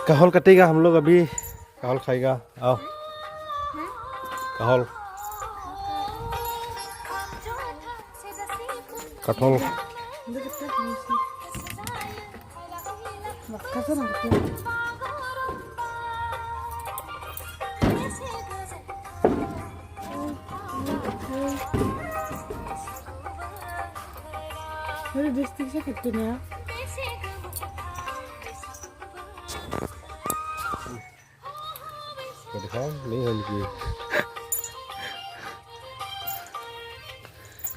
कटहल कटेगा हम लोग अभी कटहल खाएगा आओ कटहल कटहल नहीं है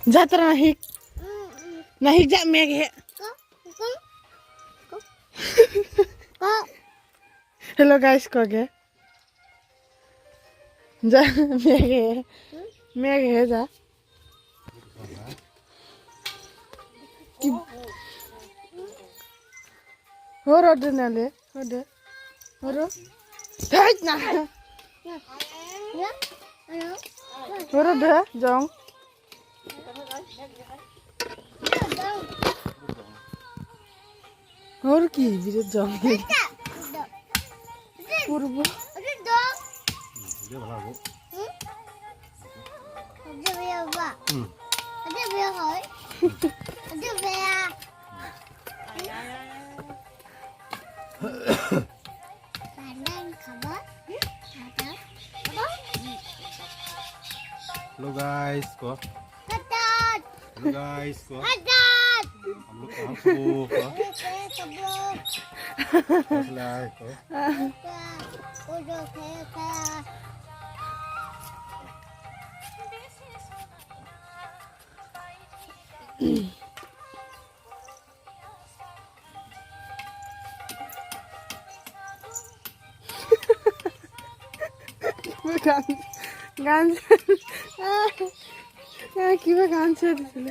जात्रा नहीं नहीं जा मेघ है हेलो गाइस को गए जा मेघ है जा हो रो दे ना ले हो दे हो रो हेट ना हो रो दे जाऊं और की बिरे जाऊं पूर्व हेलो गाइस को हेलो गाइस को हम लोग कहाँ को গান কিবা গান ছেড়েছিল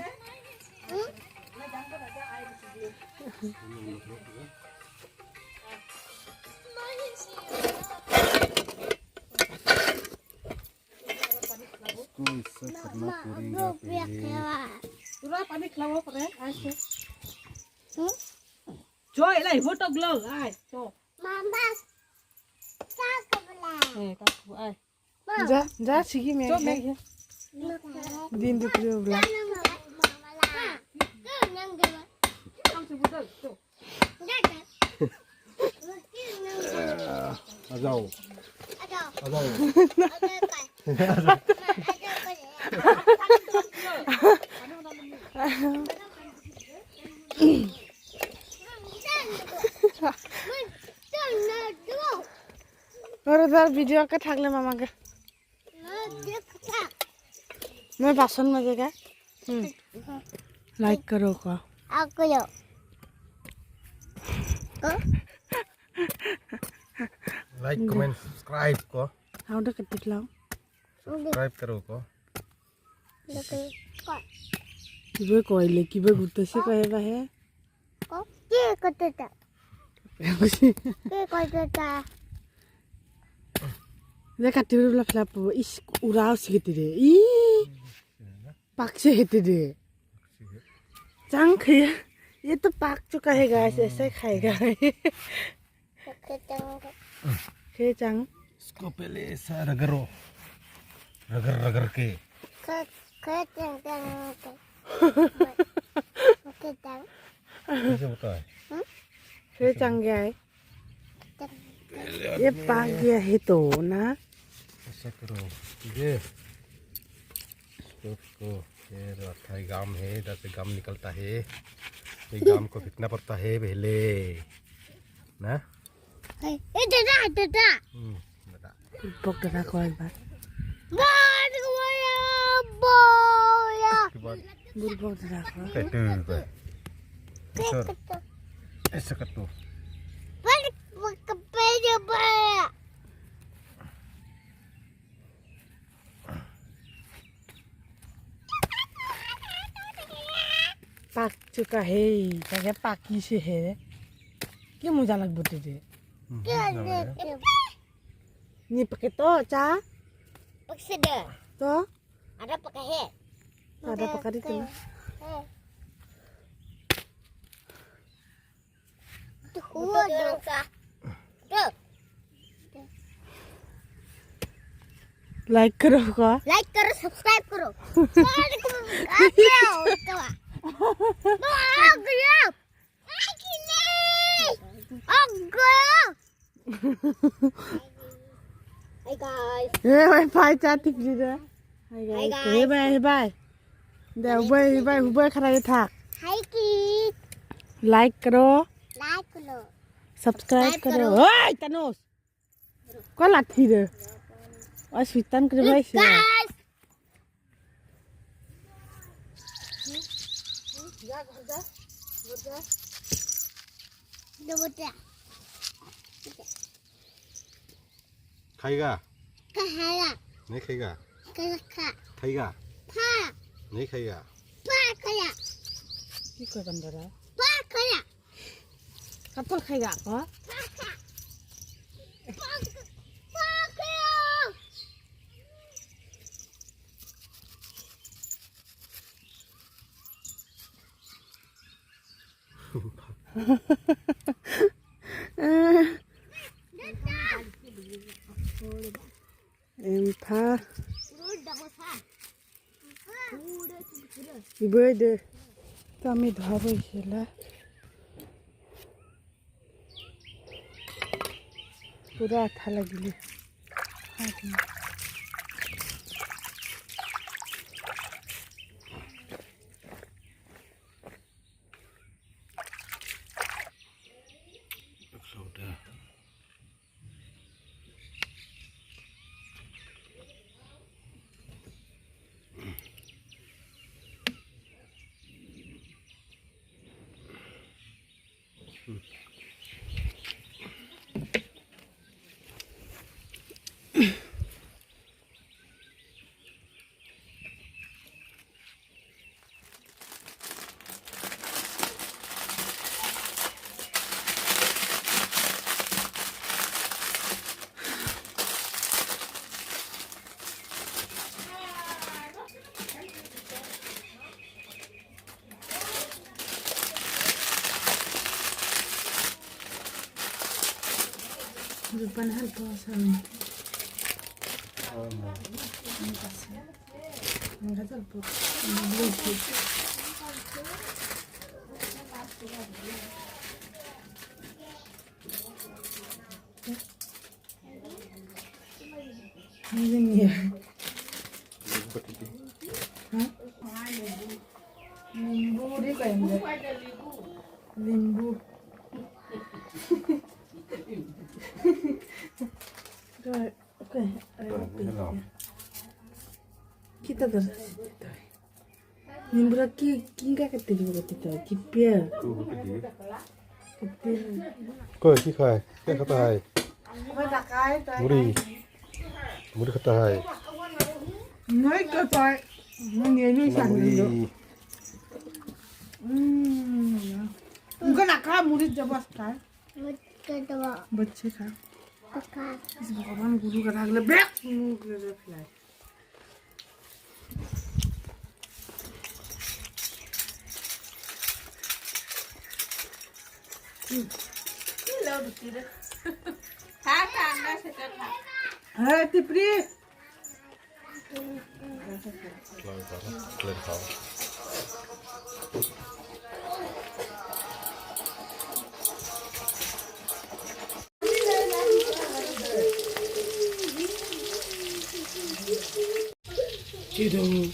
पानी खिलाओ पर ऐसे जो lại foto glog ai cho mama जा जा सीखी मैं दिन दुखरे बोला आ जाओ आ जाओ और उधर वीडियो का ठाकले मामा का मैं भाषण में देगा लाइक करो का लाइक कमेंट सब्सक्राइब को हाँ उधर कितने लाओ सब्सक्राइब करो को किबे कोइले किबे गुत्ते से कहे बाहे के करते था के करते था देखा तेरे वाला फ्लैप इस उड़ाव से कितने दे ई पाक से कितने दे चांग खाया ये तो पाक चुका है गाइस ऐसे खाएगा के चांग इसको पहले ऐसा रगड़ो रगड़ रगड़ के कैसे होता है फिर चांग गया है ये पाक गया है तो ना ऐसा करो ये इसको ये अठाई गाम है इधर से गाम निकलता है ये गाम को फेंकना पड़ता है पहले ना ये दादा दादा पक दादा को एक बार बुलबुल दादा को ऐसा कर दो पाक चुका है क्या पाकी से है क्या मुझे लग बोलते थे नहीं पके तो चा Pakai seda. तो Ada pakai head. ada pakai itu Itu kuat dong. Được. Like करो का Like करो, subscribe करो. Like करो. Hey guys. ए भाई भाई चाटी please hi Hi guys guys. Hey bye hey bye दे उबे खराय था Hi kids. लाइक करो Like करो. सब्सक्राइब Subscribe करो करो. ओए तनोस को लाठी रे अस्वितन करे भाई से Guys. Đâu bớt ra. खाएगा Cái hai à. नहीं खाएगा Cái là khả. खाएगा Pha. नहीं खाएगा Pha cái à. की कर बंदरा Pha cái à. कपल खाएगा को Pha khả. Pha cái à. em pha Udah dah pha. इबे दे तमी धबै छला पूरा अच्छा लगिले depan hal puasa enggak tahu ini ya limbu dia kayak limbu rồi ok kita terus nimbra ki kinga ketir kita kipia ketir कोई की खाए क्या खाता है apa tak kai मुड़ी मुड़ी खाता है nói cơ toi nó nhiều như sẵn मुड़ी được enggak nak kah murid coba sekarang Cái đó. bच्चे खा Cái. इस भगवान गुरु का राग ले बैक मुंह के रखला Hello, Dutira. Khá càng ra sẽ cho thả. है तिपरी lên खाओ Tidur.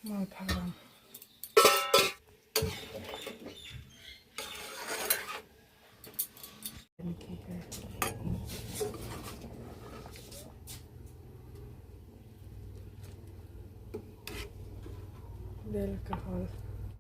Mau parang. de alcohol.